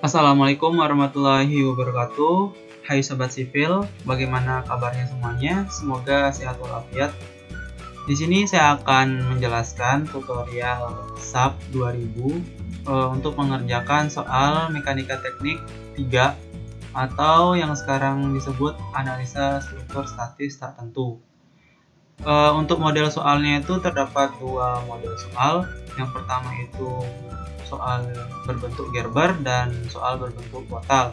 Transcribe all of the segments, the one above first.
Assalamualaikum warahmatullahi wabarakatuh. Hai Sobat Sipil, bagaimana kabarnya semuanya? Semoga sehat walafiat. Di sini saya akan menjelaskan tutorial SAP 2000 untuk mengerjakan soal mekanika teknik 3 atau yang sekarang disebut analisa struktur statis tak tentu. Untuk model soalnya itu terdapat dua model soal. Yang pertama itu soal berbentuk Gerber dan soal berbentuk portal.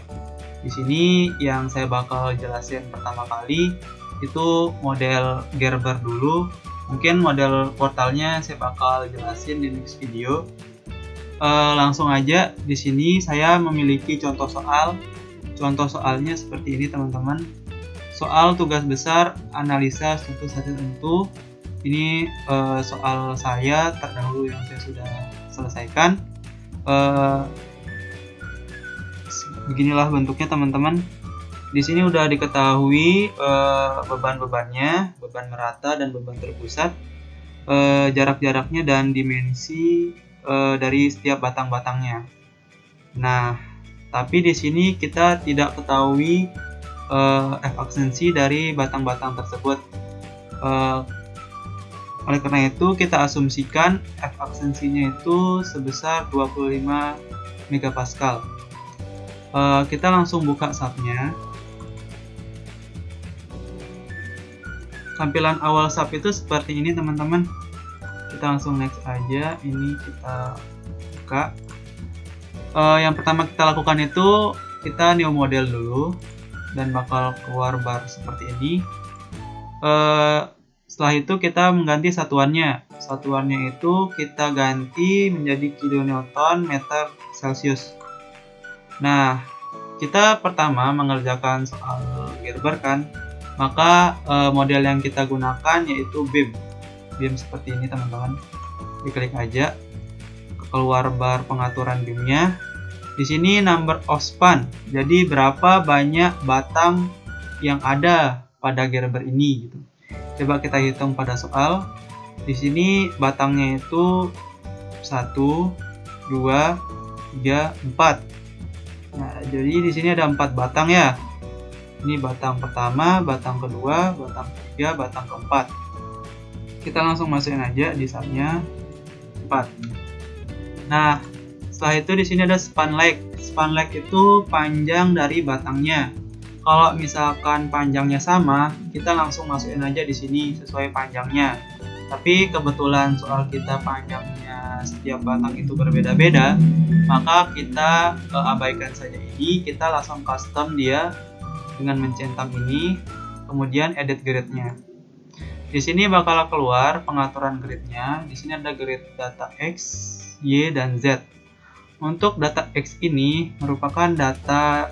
Di sini yang saya bakal jelasin pertama kali itu model Gerber dulu. Mungkin model portalnya saya bakal jelasin di next video. Langsung aja, di sini saya memiliki contoh soal. Contoh soalnya seperti ini teman-teman. Soal tugas besar analisa struktur statis tentu. Ini soal saya terdahulu yang saya sudah selesaikan. Beginilah bentuknya teman-teman. Di sini udah diketahui beban-bebannya, beban merata dan beban terpusat, jarak-jaraknya dan dimensi dari setiap batang-batangnya. Nah, tapi di sini kita tidak ketahui efisiensi dari batang-batang tersebut. Oleh karena itu kita asumsikan efisiensinya itu sebesar 25 megapascal. Kita langsung buka SAP-nya. Tampilan awal SAP itu seperti ini teman-teman. Kita langsung next aja. Ini kita buka. Yang pertama kita lakukan itu kita new model dulu dan bakal keluar bar seperti ini. Setelah itu kita mengganti satuannya. Satuannya itu kita ganti menjadi kilonewton meter celcius. Nah, kita pertama mengerjakan soal Gerber kan, maka model yang kita gunakan yaitu BIM. BIM seperti ini teman-teman. Diklik aja, keluar bar pengaturan BIM-nya. Di sini number of span, jadi berapa banyak batang yang ada pada Gerber ini gitu. Coba kita hitung pada soal. Di sini batangnya itu 1, 2, 3, 4. Nah, jadi di sini ada 4 batang ya. Ini batang pertama, batang kedua, batang ketiga, batang keempat. Kita langsung masukin aja di SAP-nya 4. Nah, setelah itu di sini ada span leg. Span leg itu panjang dari batangnya. Kalau misalkan panjangnya sama, kita langsung masukin aja di sini sesuai panjangnya. Tapi kebetulan soal kita panjangnya setiap batang itu berbeda-beda, maka kita abaikan saja ini. Kita langsung custom dia dengan mencentang ini, kemudian edit grid-nya. Di sini bakal keluar pengaturan grid-nya. Di sini ada grid data X, Y, dan Z. Untuk data X ini merupakan data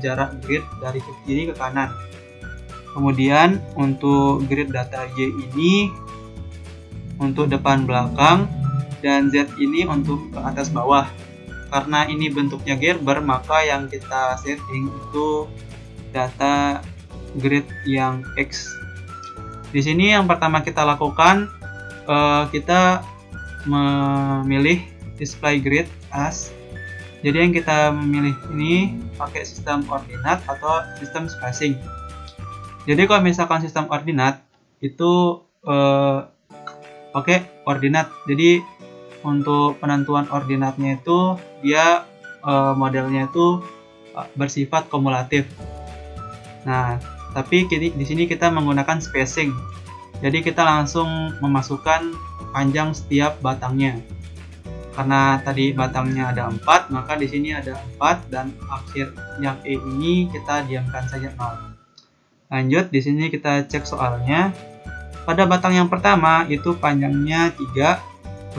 jarak grid dari kiri ke kanan. Kemudian untuk grid data Y ini untuk depan belakang, dan Z ini untuk ke atas bawah. Karena ini bentuknya Gerber, maka yang kita setting itu data grid yang X. Di sini yang pertama kita lakukan, kita memilih display grid as. Jadi yang kita memilih ini pakai sistem ordinat atau sistem spacing. Jadi kalau misalkan sistem ordinat itu pakai ordinat. Jadi untuk penentuan ordinatnya itu dia modelnya itu bersifat kumulatif. Nah, tapi di sini kita menggunakan spacing. Jadi kita langsung memasukkan panjang setiap batangnya. Karena tadi batangnya ada 4, maka di sini ada 4 dan akhir yang E ini kita diamkan saja 0. Lanjut, di sini kita cek soalnya. Pada batang yang pertama itu panjangnya 3,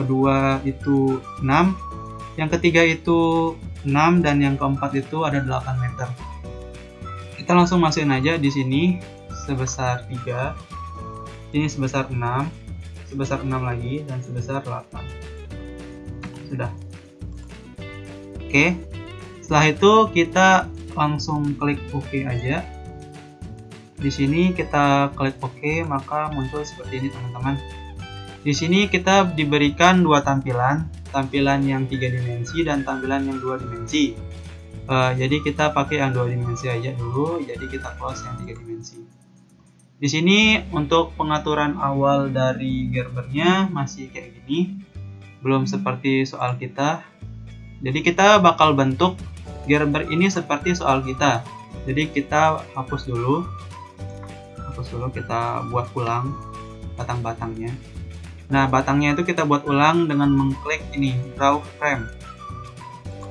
kedua itu 6, yang ketiga itu 6, dan yang keempat itu ada 8 meter. Kita langsung masukin aja di sini sebesar 3, ini sebesar 6, sebesar 6 lagi, dan sebesar 8. Sudah. Oke. Setelah itu kita langsung klik OK aja. Di sini kita klik OK, maka muncul seperti ini teman-teman. Di sini kita diberikan dua tampilan yang 3 dimensi dan tampilan yang 2 dimensi. Jadi kita pakai yang 2 dimensi aja dulu, jadi kita close yang 3 dimensi. Di sini untuk pengaturan awal dari gerbernya masih kayak gini, belum seperti soal kita. Jadi kita bakal bentuk gerber ini seperti soal kita. Jadi kita hapus dulu, kita buat ulang batang-batangnya. Nah, batangnya itu kita buat ulang dengan mengklik ini, draw frame.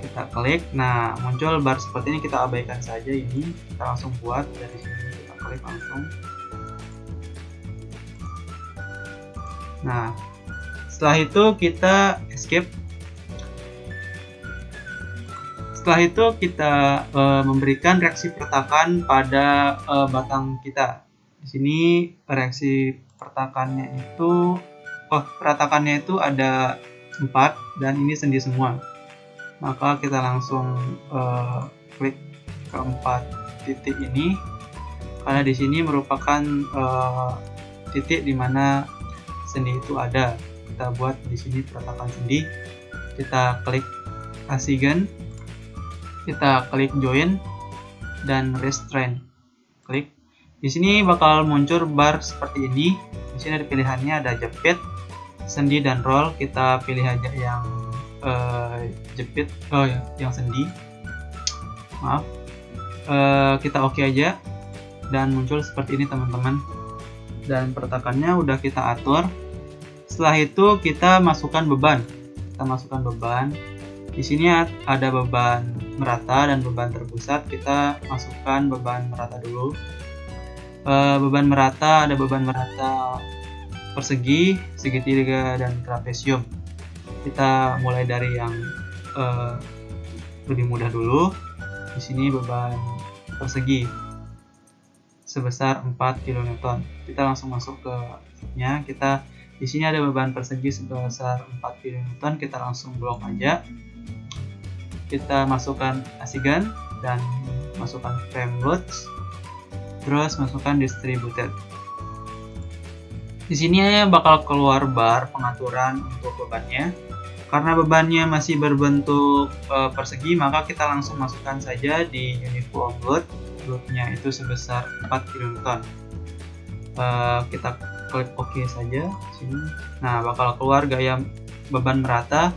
Kita klik, nah muncul bar seperti ini, kita abaikan saja ini, kita langsung buat dari sini, kita klik langsung. Nah, setelah itu kita escape. Setelah itu kita memberikan reaksi pertakan pada batang kita. Di sini reaksi pertakannya itu, pertakannya itu ada 4 dan ini sendi semua. Maka kita langsung klik ke 4 titik ini, karena di sini merupakan titik di mana sendi itu ada. Kita buat di sini pertakan sendi. Kita klik Asigen, kita klik Join dan Restrain. Klik. Di sini bakal muncul bar seperti ini. Di sini ada pilihannya, ada jepit, sendi dan roll. Kita pilih aja yang jepit, yang sendi, maaf. Kita oke aja dan muncul seperti ini teman-teman, dan pertakannya udah kita atur. Setelah itu kita masukkan beban. Di sini ada beban merata dan beban terpusat. Kita masukkan beban merata dulu. Beban merata, ada beban merata persegi, segitiga dan trapesium. Kita mulai dari yang lebih mudah dulu. Di sini beban persegi sebesar 4 kN. Kita langsung masuk ke nya. Di sini ada beban persegi sebesar 4 kN. Kita langsung blok aja. Kita masukkan Asigen dan masukkan frame loads, terus masukkan distributed. Di sini bakal keluar bar pengaturan untuk bebannya. Karena bebannya masih berbentuk persegi, maka kita langsung masukkan saja di uniform load. Loadnya itu sebesar 4 kN. Kita klik OK saja sini. Nah, bakal keluar gaya beban merata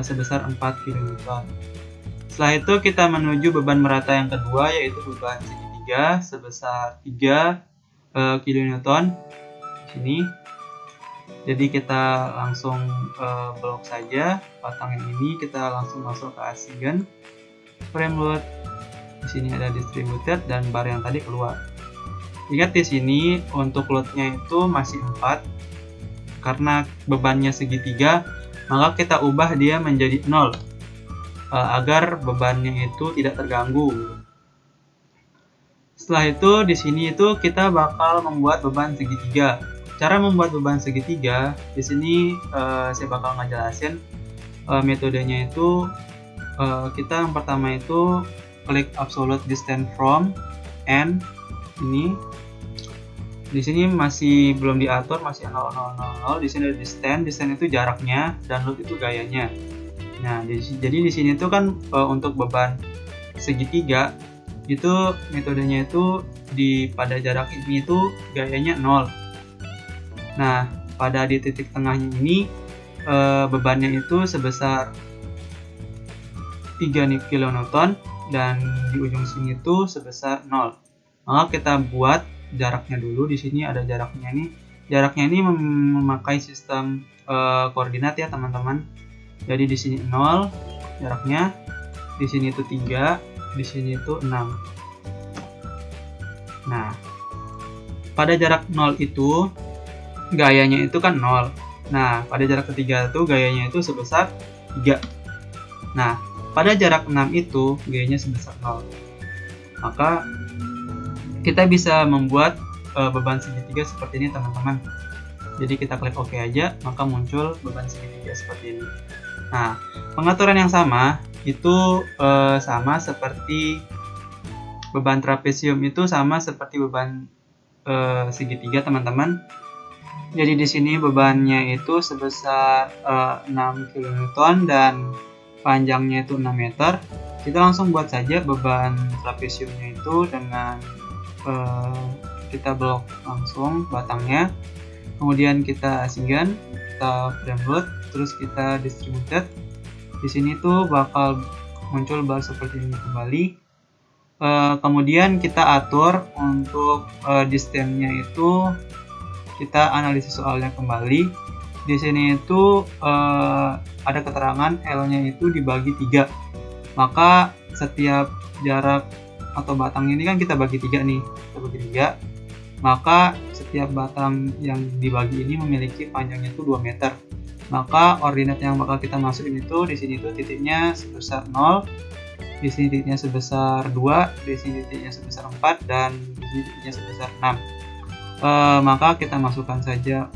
sebesar 4 kN. Setelah itu kita menuju beban merata yang kedua, yaitu beban segitiga sebesar 3 kN. Sini. Jadi kita langsung blok saja batang yang ini. Kita langsung masuk ke Asigen, frame load. Di sini ada distributed dan bar yang tadi keluar. Ingat di sini untuk loadnya itu masih 4. Karena bebannya segitiga, maka kita ubah dia menjadi 0 agar bebannya itu tidak terganggu. Setelah itu di sini itu kita bakal membuat beban segitiga. Cara membuat beban segitiga di sini saya bakal ngejelasin metodenya itu. Kita yang pertama itu klik absolute distance from end ini. Di sini masih belum diatur, masih 0,000. Di sini ada distance itu jaraknya, dan load itu gayanya. Nah, jadi di sini itu kan untuk beban segitiga itu metodenya itu pada jarak ini itu gayanya 0. Nah, pada di titik tengahnya ini bebannya itu sebesar 3 kN dan di ujung sini itu sebesar 0. Maka kita buat jaraknya dulu. Di sini ada jaraknya ini. Jaraknya ini memakai sistem koordinat ya, teman-teman. Jadi di sini 0 jaraknya, di sini itu 3, di sini itu 6. Nah, pada jarak 0 itu gayanya itu kan 0. Nah, pada jarak ketiga itu gayanya itu sebesar 3. Nah, pada jarak 6 itu gayanya sebesar 0. Maka kita bisa membuat beban segitiga seperti ini, teman-teman. Jadi kita klik OK aja, maka muncul beban segitiga seperti ini. Nah, pengaturan yang sama itu sama seperti beban trapesium, itu sama seperti beban segitiga, teman-teman. Jadi di sini bebannya itu sebesar 6 kN dan panjangnya itu 6 meter. kita langsung buat saja beban trapesiumnya itu dengan kita blok langsung batangnya, kemudian kita assign, kita frame load, terus kita distributed. Di sini tuh bakal muncul bar seperti ini kembali. Kemudian kita atur untuk distance-nya itu, kita analisis soalnya kembali. Di sini itu ada keterangan L-nya itu dibagi 3. Maka setiap jarak atau batang ini kan kita bagi 3 nih, kita bagi 3. Maka setiap batang yang dibagi ini memiliki panjangnya itu 2 meter. Maka ordinat yang bakal kita masukin itu di sini tuh titiknya sebesar 0, di sini titiknya sebesar 2, di sini titiknya sebesar 4, dan di sini titiknya sebesar 6. Maka kita masukkan saja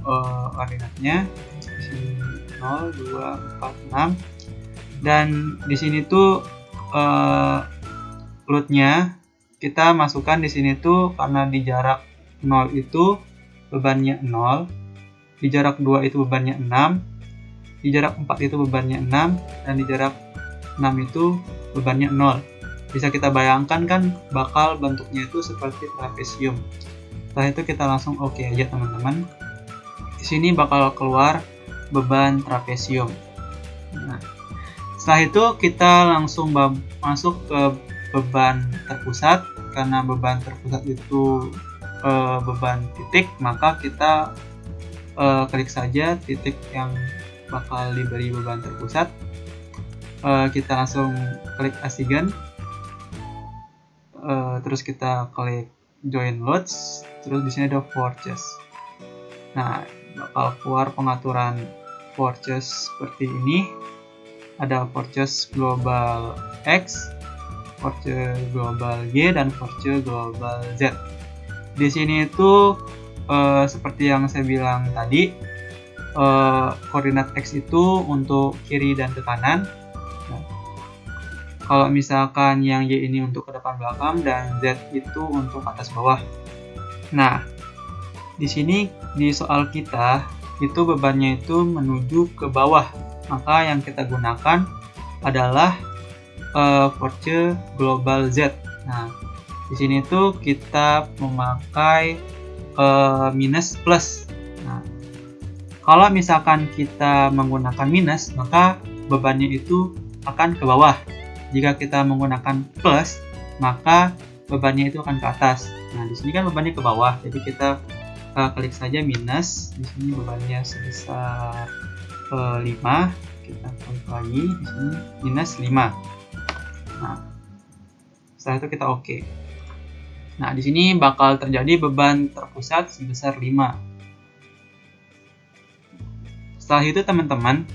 ordinatnya di sini 0, 2, 4, 6, dan di sini tuh loadnya kita masukkan di sini tuh karena di jarak 0 itu bebannya 0, di jarak 2 itu bebannya 6, di jarak 4 itu bebannya 6, dan di jarak 6 itu bebannya 0. Bisa kita bayangkan kan bakal bentuknya itu seperti trapesium. Setelah itu kita langsung oke aja teman-teman. Di sini bakal keluar beban trapesium. Nah, setelah itu kita langsung masuk ke beban terpusat. Karena beban terpusat itu beban titik, maka kita klik saja titik yang bakal diberi beban terpusat. Kita langsung klik assign, terus kita klik join loads, terus di sini ada forces. Nah, bakal keluar pengaturan forces seperti ini. Ada forces global X, forces global Y, dan forces global Z. Di sini itu seperti yang saya bilang tadi, koordinat X itu untuk kiri dan ke kanan. Nah, kalau misalkan yang Y ini untuk ke depan belakang, dan Z itu untuk atas bawah. Nah, di sini di soal kita itu bebannya itu menuju ke bawah. Maka yang kita gunakan adalah force global Z. Nah, di sini tuh kita memakai minus plus. Nah, kalau misalkan kita menggunakan minus, maka bebannya itu akan ke bawah. Jika kita menggunakan plus, maka bebannya itu akan ke atas. Nah, di sini kan bebannya ke bawah, jadi kita klik saja minus. Di sini bebannya sebesar 5. Kita klik lagi di sini minus 5. Nah, setelah itu kita oke. Nah, di sini bakal terjadi beban terpusat sebesar 5. Setelah itu teman-teman,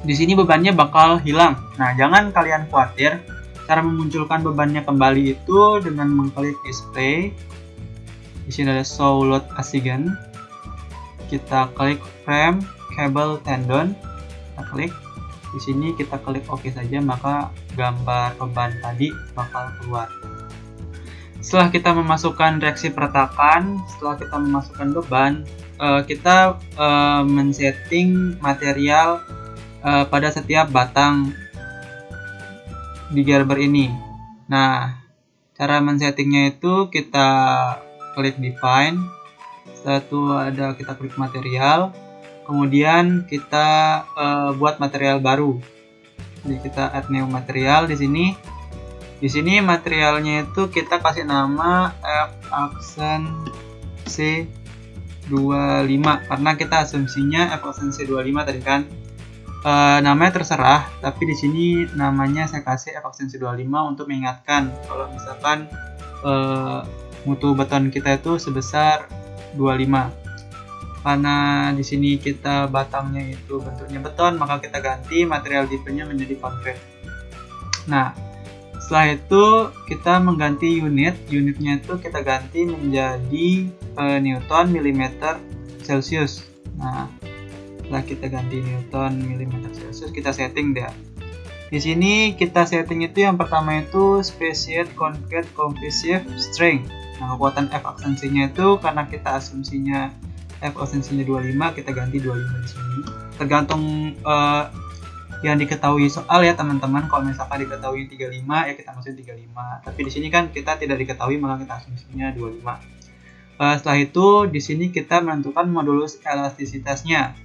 di sini bebannya bakal hilang. Nah, jangan kalian khawatir. Cara memunculkan bebannya kembali itu dengan mengklik display. Di sini ada show load assign. Kita klik frame cable tendon. Kita klik. Di sini kita klik OK saja, maka gambar beban tadi bakal keluar. Setelah kita memasukkan reaksi peretakan, setelah kita memasukkan beban, kita men-setting material pada setiap batang di gerber ini. Nah, cara men-settingnya itu kita klik define, setelah itu ada kita klik material, kemudian kita buat material baru. Jadi kita add new material di sini. Di sini materialnya itu kita kasih nama F-Accent C25 karena kita asumsinya F-Accent C25 tadi kan. Namanya terserah, tapi di sini namanya saya kasih F-Accent C25 untuk mengingatkan kalau misalkan mutu beton kita itu sebesar 25. Karena di sini kita batangnya itu bentuknya beton, maka kita ganti material tipenya menjadi konkret. Nah, setelah itu kita mengganti unitnya itu kita ganti menjadi Newton milimeter Celsius. Nah, setelah kita ganti Newton milimeter Celsius, kita setting deh. Di sini kita setting itu yang pertama itu Speciate Concrete Compressive Strength. Nah, kekuatan F aksensinya itu karena kita asumsinya F aksensinya 25, kita ganti 25 di sini. Tergantung yang diketahui soal ya teman-teman. Kalau misalkan diketahui 35 ya kita masukin 35. Tapi di sini kan kita tidak diketahui maka kita asumsinya 25. Setelah itu di sini kita menentukan modulus elastisitasnya.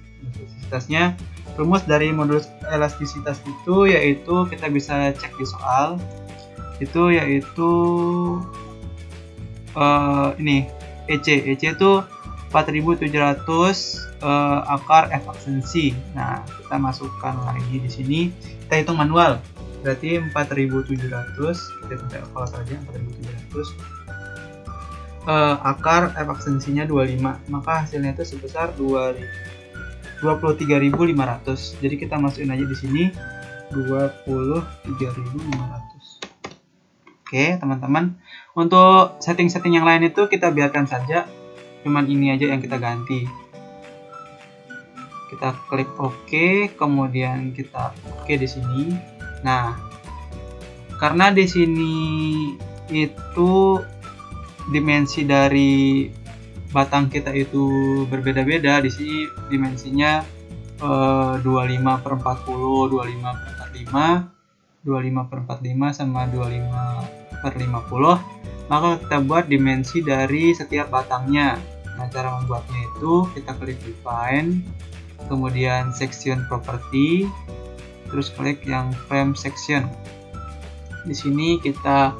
Rumus dari modulus elastisitas itu yaitu kita bisa cek di soal. Itu yaitu ini EC itu 4700 akar F aksensi. Nah, kita masukkan lagi di sini. Kita hitung manual. Berarti 4700, kita kalau saja 4700 akar F aksensinya 25. Maka hasilnya itu sebesar 23.500. Jadi kita masukin aja di sini 23.500. Oke, teman-teman. Untuk setting-setting yang lain itu kita biarkan saja. Cuman ini aja yang kita ganti. Kita klik OK, kemudian kita OK di sini. Nah, karena di sini itu dimensi dari batang kita itu berbeda-beda. Di sini dimensinya 25/40, 25/45, 25/45 sama 25/50. Maka kita buat dimensi dari setiap batangnya. Nah, cara membuatnya itu kita klik define, kemudian section property, terus klik yang frame section. Di sini kita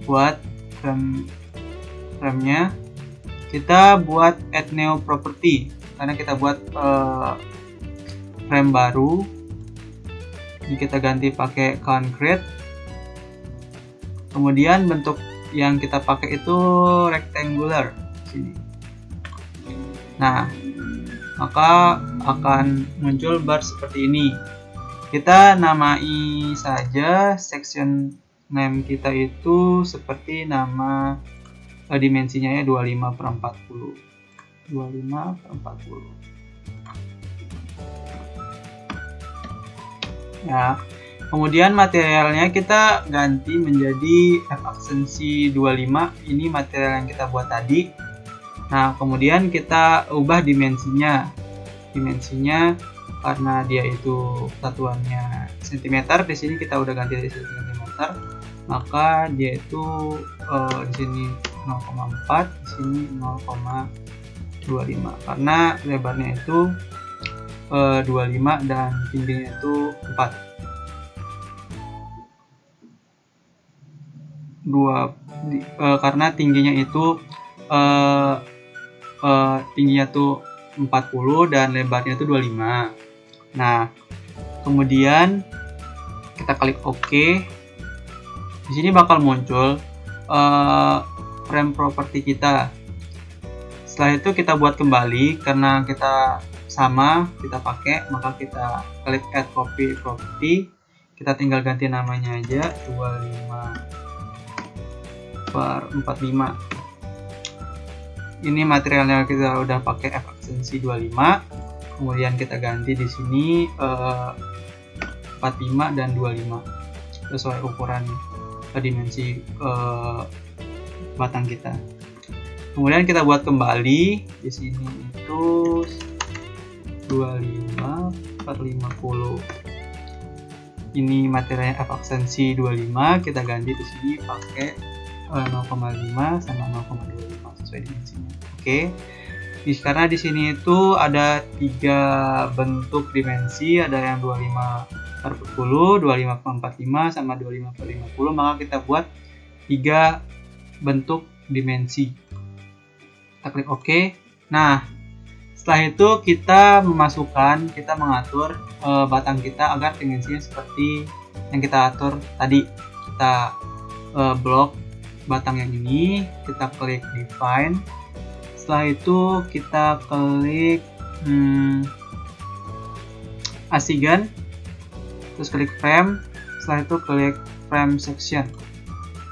buat frame-nya. Kita buat add new property karena kita buat frame baru. Ini kita ganti pakai concrete. Kemudian bentuk yang kita pakai itu rectangular sini. Nah, maka akan muncul bar seperti ini. Kita namai saja section name kita itu seperti nama dimensinya ya 25/40. 25/40. Ya. Kemudian materialnya kita ganti menjadi F aksensi 25. Ini material yang kita buat tadi. Nah, kemudian kita ubah dimensinya. Dimensinya karena dia itu satuannya cm, di sini kita udah ganti dari cm, maka dia itu di sini 0,4, di sini 0,25 karena lebarnya itu 25 dan tingginya itu 4. Karena tingginya itu tingginya tuh 40 dan lebarnya itu 25. Nah, kemudian kita klik OK. Di sini bakal muncul frame property kita. Setelah itu kita buat kembali karena kita sama, kita pakai, maka kita klik add copy property. Kita tinggal ganti namanya aja 25/45. Ini materialnya kita udah pakai F aksensi 25. Kemudian kita ganti di sini 45 dan 25 sesuai ukuran dimensi batang kita. Kemudian kita buat kembali di sini itu 25/50. Ini materialnya F aksensi 25, kita ganti di sini pakai 0,5 sama 0,25 sesuai dimensinya. Oke. Karena di sini itu ada 3 bentuk dimensi, ada yang 25/40, 25/45 sama 25/50, maka kita buat 3 bentuk dimensi. Kita klik OK. Nah, setelah itu kita mengatur batang kita agar dimensinya seperti yang kita atur tadi. Kita blok batang yang ini, kita klik define. Setelah itu kita klik asigan, terus klik frame. Setelah itu klik frame section.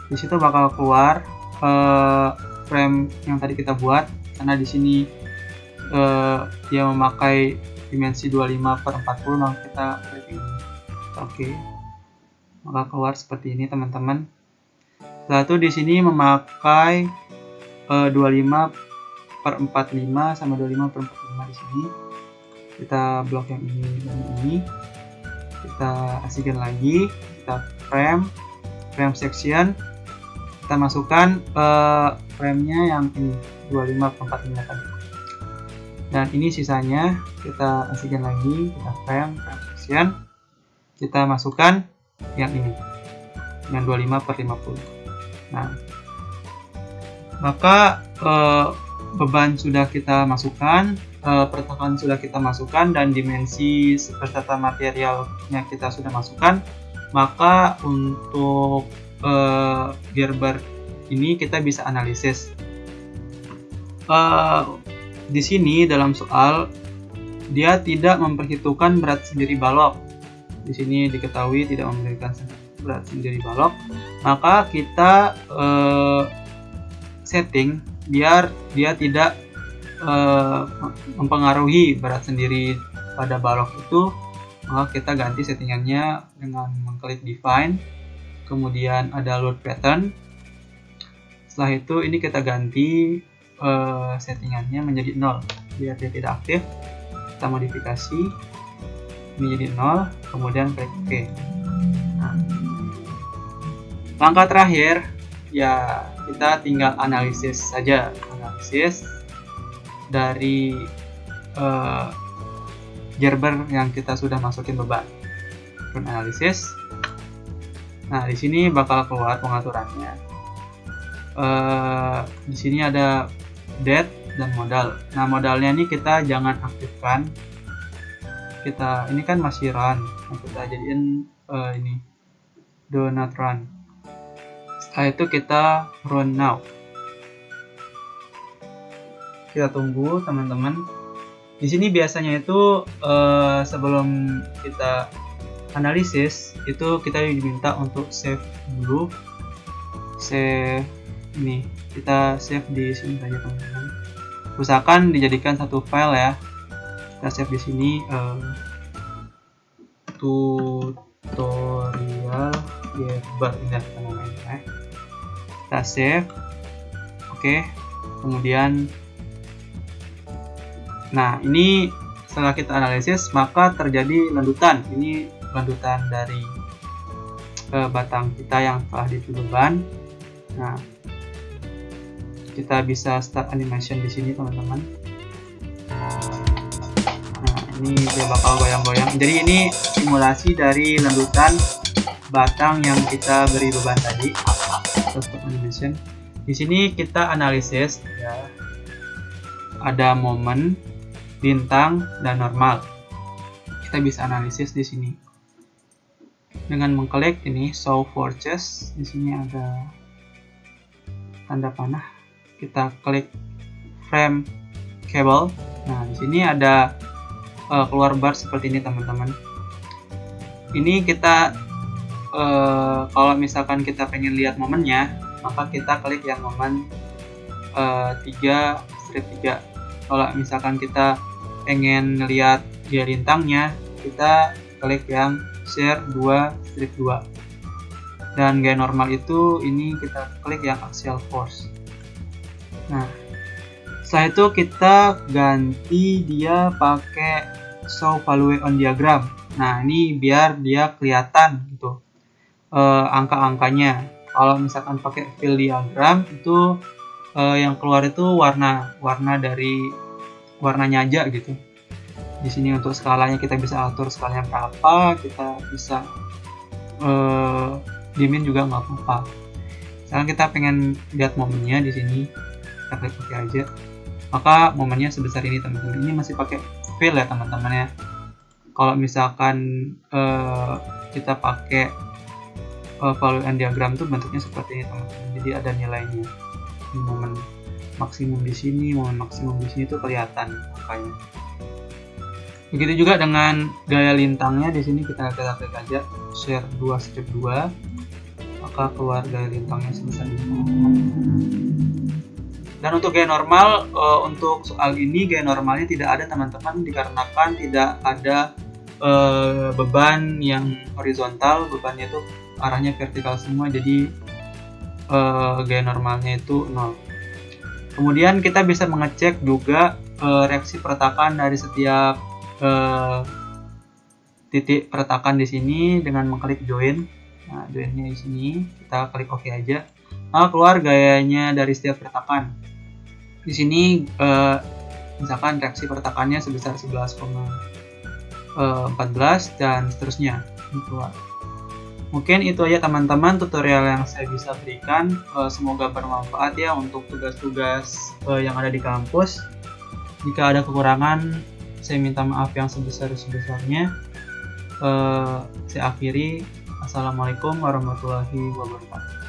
Di situ bakal keluar frame yang tadi kita buat, karena di sini dia memakai dimensi 25/40, maka kita klik ini. Oke. Maka keluar seperti ini, teman-teman. Setelah itu di sini memakai 25/45 sama 25/45 di sini. Kita blok yang ini dan ini. kita asingkan lagi, kita frame section, kita masukkan frame-nya yang ini 25/45 tadi. Dan ini sisanya kita asingkan lagi, kita frame section, kita masukkan yang ini yang 25/50. Nah, maka beban sudah kita masukkan, pertahanan sudah kita masukkan, dan dimensi beserta materialnya kita sudah masukkan. Maka untuk Gerber ini kita bisa analisis. Di sini dalam soal dia tidak memperhitungkan berat sendiri balok. Di sini diketahui tidak memberikan berat sendiri balok. Maka kita setting biar dia tidak mempengaruhi berat sendiri pada balok itu. Maka kita ganti settingannya dengan mengklik define, kemudian ada load pattern. Setelah itu ini kita ganti settingannya menjadi 0 biar dia tidak aktif. Kita modifikasi menjadi 0, kemudian klik OK. Nah, langkah terakhir ya kita tinggal analisis saja, analisis dari Gerber yang kita sudah masukin beban. Analisis. Nah, di sini bakal keluar pengaturannya. Di sini ada date dan modal. Nah, modalnya ini kita jangan aktifkan. Ini kan masih run. Nah, kita jadiin ini do not run. Setelah itu kita run now. Kita tunggu teman-teman. Di sini biasanya itu sebelum kita analisis itu kita diminta untuk save dulu. Save ini kita save di sini saja teman-teman. Usahakan dijadikan satu file ya. Kita save di sini tutorial Gerber ini kita namanya. Kita save. Oke. Kemudian nah, ini setelah kita analisis maka terjadi lendutan. Ini lendutan dari batang kita yang telah diberi beban. Nah, kita bisa start animation di sini teman-teman. Nah, ini dia bakal goyang-goyang. Jadi ini simulasi dari lendutan batang yang kita beri beban tadi. Start animation. Di sini kita analisis ya. Ada momen, bintang, dan normal. Kita bisa analisis di sini dengan mengklik ini show forces. Di sini ada tanda panah. Kita klik frame cable. Nah, di sini ada keluar bar seperti ini teman-teman. Ini kita kalau misalkan kita pengen lihat momennya, maka kita klik yang momen 3/3. Kalau misalkan kita pengen lihat dia lintangnya, kita klik yang share 2/2. Dan gaya normal itu ini kita klik yang axial force. Nah, setelah itu kita ganti dia pakai show value on diagram. Nah, ini biar dia kelihatan gitu angka-angkanya. Kalau misalkan pakai fill diagram itu yang keluar itu warna dari warnanya aja gitu. Di sini untuk skalanya kita bisa atur skalanya berapa, kita bisa dimin juga nggak apa-apa. Sekarang kita pengen lihat momennya di sini, kita klik OK aja. Maka momennya sebesar ini teman-teman. Ini masih pakai fill ya teman-teman ya. Kalau misalkan kita pakai value and diagram itu bentuknya seperti ini teman-teman. Jadi ada nilainya. Ini momen maksimum di sini, momen maksimum di sini itu kelihatan angkanya. Begitu juga dengan gaya lintangnya. Di sini kita klik aja share 2/2, maka keluar gaya lintangnya sebesar ini. Dan untuk gaya normal, untuk soal ini gaya normalnya tidak ada teman-teman, dikarenakan tidak ada beban yang horizontal, bebannya itu arahnya vertikal semua, jadi gaya normalnya itu 0. Kemudian kita bisa mengecek juga reaksi pertakan dari setiap titik peretakan di sini dengan mengklik join. Nah, joinnya di sini kita klik OK aja. Nah, keluar gayanya dari setiap peretakan. Di sini misalkan reaksi peretakannya sebesar 11,14 dan seterusnya keluar. Mungkin itu aja teman-teman tutorial yang saya bisa berikan. Semoga bermanfaat ya untuk tugas-tugas yang ada di kampus. Jika ada kekurangan, saya minta maaf yang sebesar-besarnya. Saya akhiri. Assalamualaikum warahmatullahi wabarakatuh.